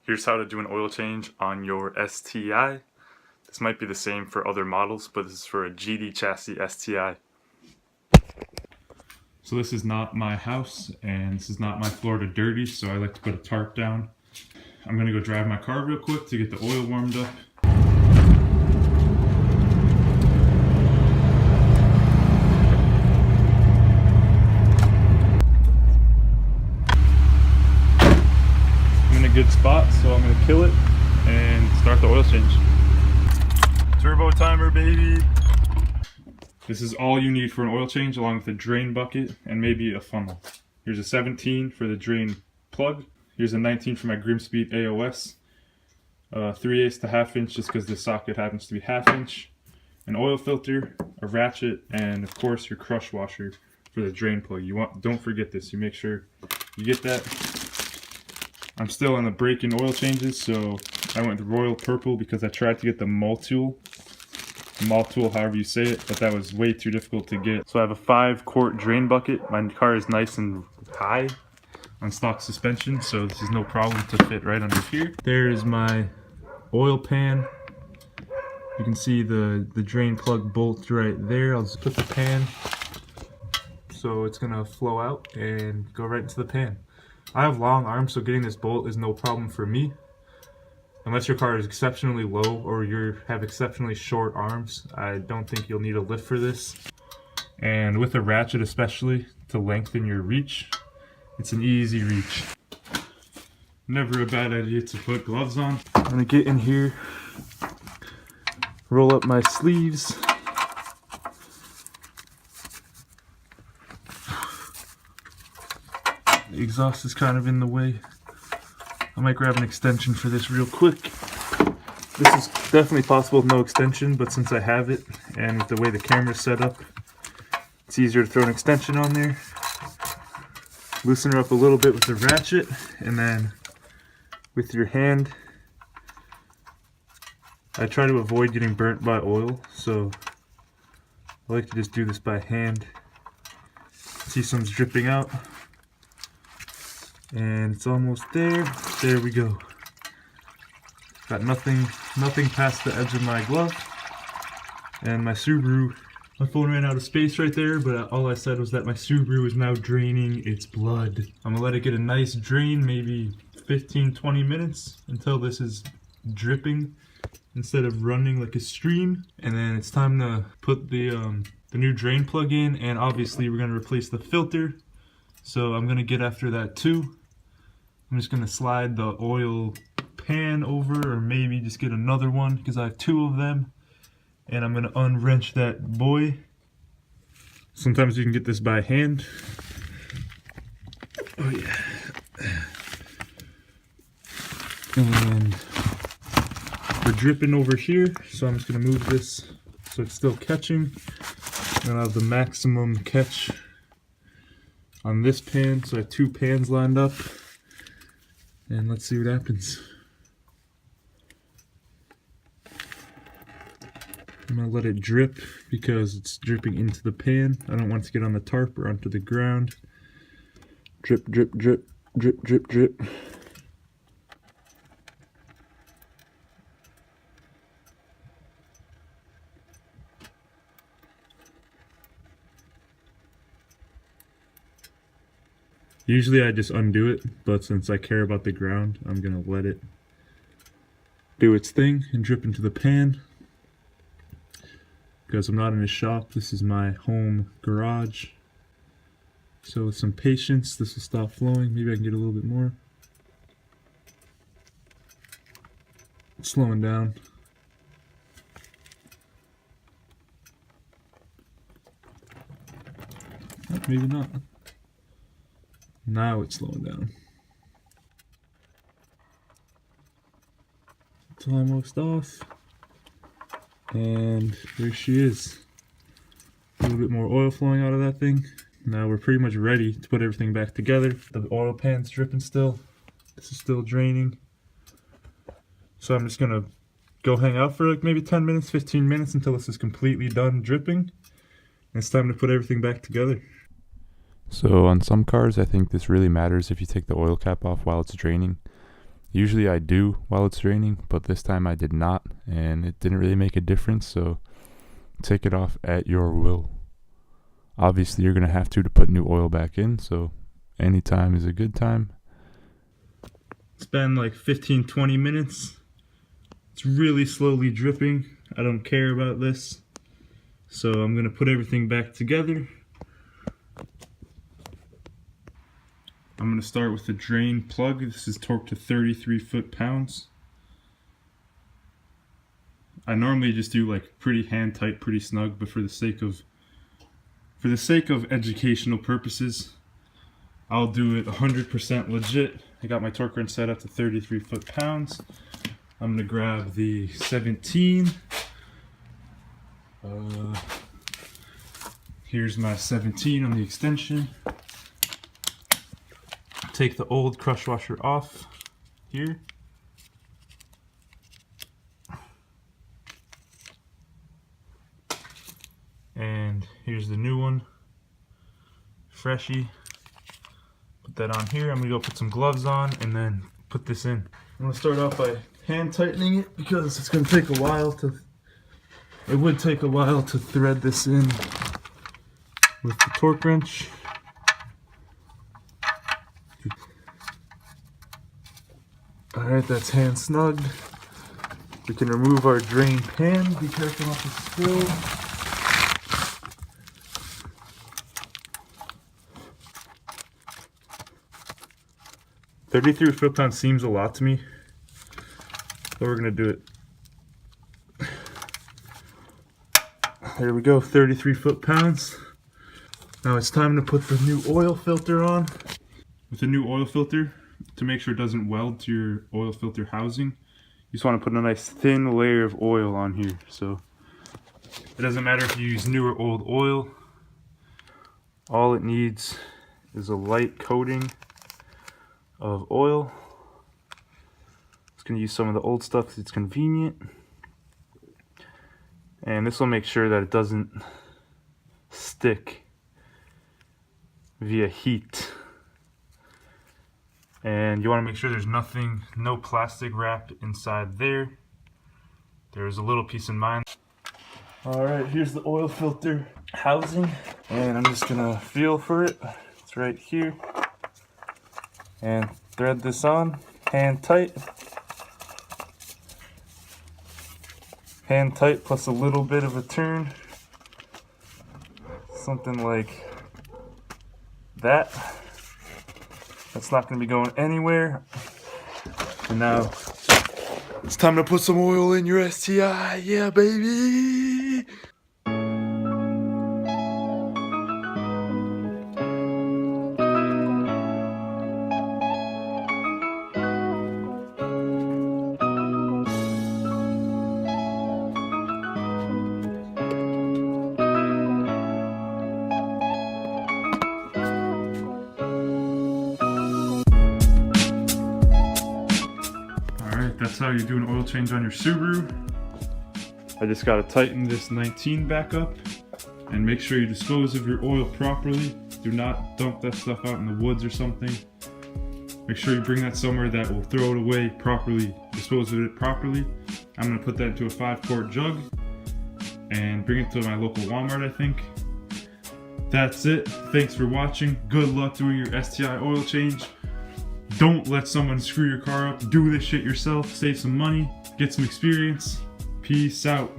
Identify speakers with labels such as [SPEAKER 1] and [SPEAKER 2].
[SPEAKER 1] Here's how to do an oil change on your STI. This might be the same for other models, but this is for a GD chassis STI. So this is not my house, and this is not my floor to dirty, so I like to put a tarp down. I'm gonna go drive my car real quick to get the oil warmed up. Good spot, so I'm gonna kill it and start the oil change. Turbo timer, baby. This is all you need for an oil change, along with a drain bucket and maybe a funnel. Here's a 17 for the drain plug. Here's a 19 for my Grimspeed AOS. 3/8 to 1/2 inch, just because the socket happens to be 1/2 inch. An oil filter, a ratchet, and of course your crush washer for the drain plug. Don't forget this. You make sure you get that. I'm still on the break-in oil changes, so I went with royal purple because I tried to get the Multool, however you say it, but that was way too difficult to get. So I have a 5-quart drain bucket. My car is nice and high on stock suspension, so this is no problem to fit right under here. There is my oil pan. You can see the drain plug bolt right there. I'll just put the pan so it's gonna flow out and go right into the pan. I have long arms, so getting this bolt is no problem for me. Unless your car is exceptionally low or you have exceptionally short arms, I don't think you'll need a lift for this. And with a ratchet especially, to lengthen your reach, it's an easy reach. Never a bad idea to put gloves on. I'm gonna get in here, roll up my sleeves. The exhaust is kind of in the way. I might grab an extension for this real quick. This is definitely possible with no extension, but since I have it, and with the way the camera's set up, it's easier to throw an extension on there. Loosen her up a little bit with the ratchet, and then with your hand, I try to avoid getting burnt by oil, so I like to just do this by hand. See, some's dripping out. And it's almost there. There we go. Got nothing past the edge of my glove. And my Subaru, my phone ran out of space right there, but all I said was that my Subaru is now draining its blood. I'm gonna let it get a nice drain, maybe 15-20 minutes, until this is dripping instead of running like a stream. And then it's time to put the new drain plug in, and obviously we're gonna replace the filter. So I'm gonna get after that too. I'm just gonna slide the oil pan over, or maybe just get another one because I have 2 of them. And I'm gonna unwrench that boy. Sometimes you can get this by hand. Oh yeah. And we're dripping over here, so I'm just gonna move this so it's still catching. And I'll have the maximum catch on this pan, so I have 2 pans lined up, and let's see what happens. I'm gonna let it drip because it's dripping into the pan. I don't want it to get on the tarp or onto the ground. Drip, drip, drip, drip, drip, drip. Usually I just undo it, but since I care about the ground, I'm gonna let it do its thing and drip into the pan. Because I'm not in a shop, this is my home garage. So with some patience, this will stop flowing. Maybe I can get a little bit more. It's slowing down. Oh, maybe not. Now it's slowing down. It's almost off. And there she is. A little bit more oil flowing out of that thing. Now we're pretty much ready to put everything back together. The oil pan's dripping still. This is still draining. So I'm just gonna go hang out for like maybe 10 minutes, 15 minutes until this is completely done dripping. And it's time to put everything back together.
[SPEAKER 2] So on some cars, I think this really matters if you take the oil cap off while it's draining. Usually I do while it's raining, but this time I did not, and it didn't really make a difference, so take it off at your will. Obviously you're going to have to put new oil back in, so any time is a good time.
[SPEAKER 1] It's been like 15-20 minutes. It's really slowly dripping. I don't care about this. So I'm going to put everything back together. I'm going to start with the drain plug. This is torqued to 33 foot-pounds. I normally just do like pretty hand tight, pretty snug, but for the sake of educational purposes, I'll do it 100% legit. I got my torque wrench set up to 33 foot-pounds. I'm gonna grab the 17. Here's my 17 on the extension. Take the old crush washer off here. And here's the new one, freshy. Put that on here. I'm gonna go put some gloves on and then put this in. I'm gonna start off by hand tightening it because it's gonna take a while to, it would take a while to thread this in with the torque wrench. Alright, that's hand snugged. We can remove our drain pan. Be careful not to spill. 33 foot-pounds seems a lot to me, but we're gonna do it. There we go, 33 foot-pounds. Now it's time to put the new oil filter on. With the new oil filter, to make sure it doesn't weld to your oil filter housing, you just want to put a nice thin layer of oil on here. So it doesn't matter if you use new or old oil. All it needs is a light coating of oil. It's going to use some of the old stuff because it's convenient. And this will make sure that it doesn't stick via heat. And you want to make sure there's nothing, no plastic wrap inside there. There's a little piece in mine. Alright, here's the oil filter housing. And I'm just going to feel for it. It's right here. And thread this on, hand tight. Hand tight plus a little bit of a turn. Something like that. That's not going to be going anywhere. And now it's time to put some oil in your STI. Yeah, baby! That's how you do an oil change on your Subaru. I just got to tighten this 19 back up and make sure you dispose of your oil properly. Do not dump that stuff out in the woods or something. Make sure you bring that somewhere that will throw it away properly, dispose of it properly. I'm going to put that into a 5-quart jug and bring it to my local Walmart, I think. That's it. Thanks for watching. Good luck doing your STI oil change. Don't let someone screw your car up. Do this shit yourself. Save some money. Get some experience. Peace out.